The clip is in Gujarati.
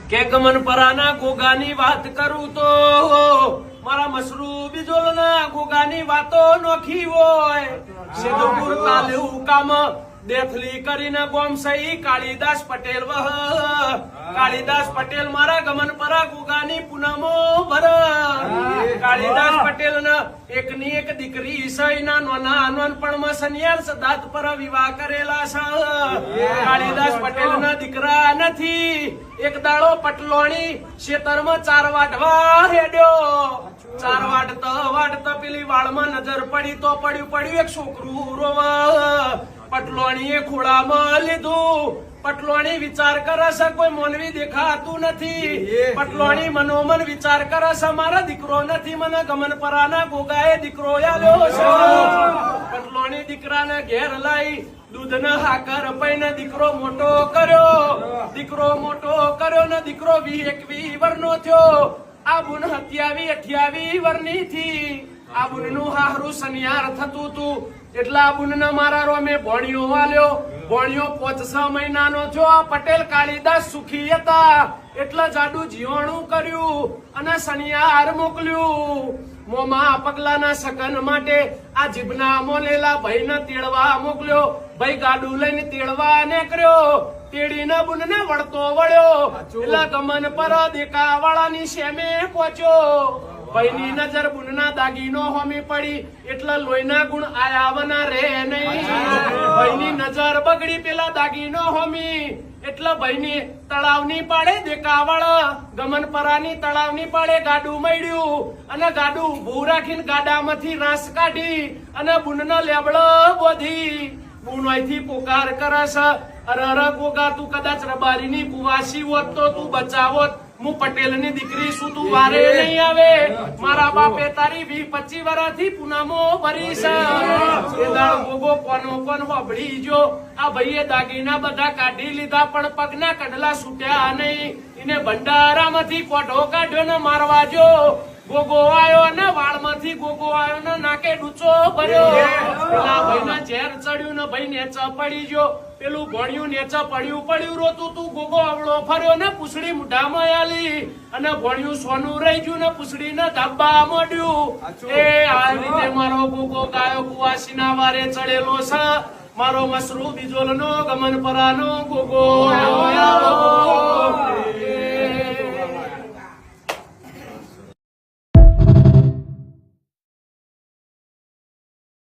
કે ગમન પરાના ગોગાની વાત કરું તો મારા મસરૂ બીજોલના ગોગાની વાતો નોખી હોય સિદ્ધપુર તાલુકામાં કામ દેથલી કરીને ગોમસઈ કાળીદાસ પટેલ વહ કાળીદાસ પટેલ મારા ગમન પરા ગોગાની પૂનમો ભર કાળીદાસ પટેલ ના એકની એક દીકરી સઈના નોના નાનપણમાં સન્યાલ સદાત પર વિવાહ કરેલા છે કાળીદાસ પટેલ ના દીકરા નથી એક દાડો પટલોણી ખેતરમાં ચાર વાટવા હેડ્યો ચાર વાટતા પેલી વાળમાં નજર પડી તો પડ્યું એક છોકરું રોવા પટલોણીએ ખોળામાં લીધું પટલોણી વિચાર કરે છે કોઈ મોનવી દેખાતું નથી પટલોણી મનોમન વિચાર કરે છે મારા દીકરો નથી મને ગમન પરાના ગોગાએ દીકરો આલ્યો છે પટલોણી દીકરાને ઘેર લાવી દૂધના હાકર પૈને દીકરો મોટો કર્યો ને દીકરો 21 વર્ષનો થયો આ બુન 27-28 વર્ષની થી આ બુનનું હારું સનિયાર થતું તું એટલા બુનને મારા રોમે ભણ્યો વાલ્યો ભણ્યો 5-6 મહિનાનો થયો આ પટેલ કાળીદાસ સુખી હતા એટલે જાડું જીવણું કર્યું અને સનિયાર મોકલ્યું મોમાં પગલાના સગન માટે આ જીભના મોલેલા ભાઈને તેડવા મોકલ્યો ભાઈ ગાડું લઈને તેડવા નીકળ્યો તેડીને બુનને વળતો વળ્યો એટલે ગમન પર દેકાવાળાની શેમે પહોંચ્યો ભાઈની નજર બુનના દાગીનો હોમી પડી એટલે લોહીના ગુણ આયાવના રે નહીં ભાઈની નજર બગડી પેલા દાગીનો હોમી એટલે ભાઈની તળાવની પાડે દેકાવાળા ગમન પરાની તળાવની પાડે ગાડું મળ્યું અને ગાડું ઊભું રાખીને ગાડામાંથી રાસ કાઢી અને બુનનો લેબડો બોધી બુન અહીંથી પોકાર કરે છે અરે ગોગા તું કદાચ રબારીની કુવાસી હોત તો તું બચાવોત હું પટેલની દીકરી શું તું વારે નહીં આવે મારા બાપે તારી 20-25 વર્ષથી પૂનમો ભરી છે ગોગો કોન હોબળી જો આ ભાઈએ દાગીના બધા કાઢી લીધા પણ પગના કડલા છૂટ્યા નહીં એને ભંડારામાંથી કોઢો કાઢ્યો ને મારવા જો ગોગો આવ્યો ને વાળમાંથી ગોગો આવ્યો ને નાકે ડૂચો ભર્યો પેલા ભાઈને ઝેર ચડ્યું ને ભાઈ નેચા પડી ગયો પેલું ભણ્યું નેચા પડ્યું રોતું તું ગોગો અવળો ફર્યો ને પૂછડી મુઢામાં આલી અને ભણ્યું સોનું રહી ગયું ને પૂછડી ને ધાબા મોડ્યું એ આ રીતે મારો ગોગો ગાયો કુવાસીના વારે ચડેલો છે મારો મસરૂ બીજોલનો ગમન પરાનો ગોગો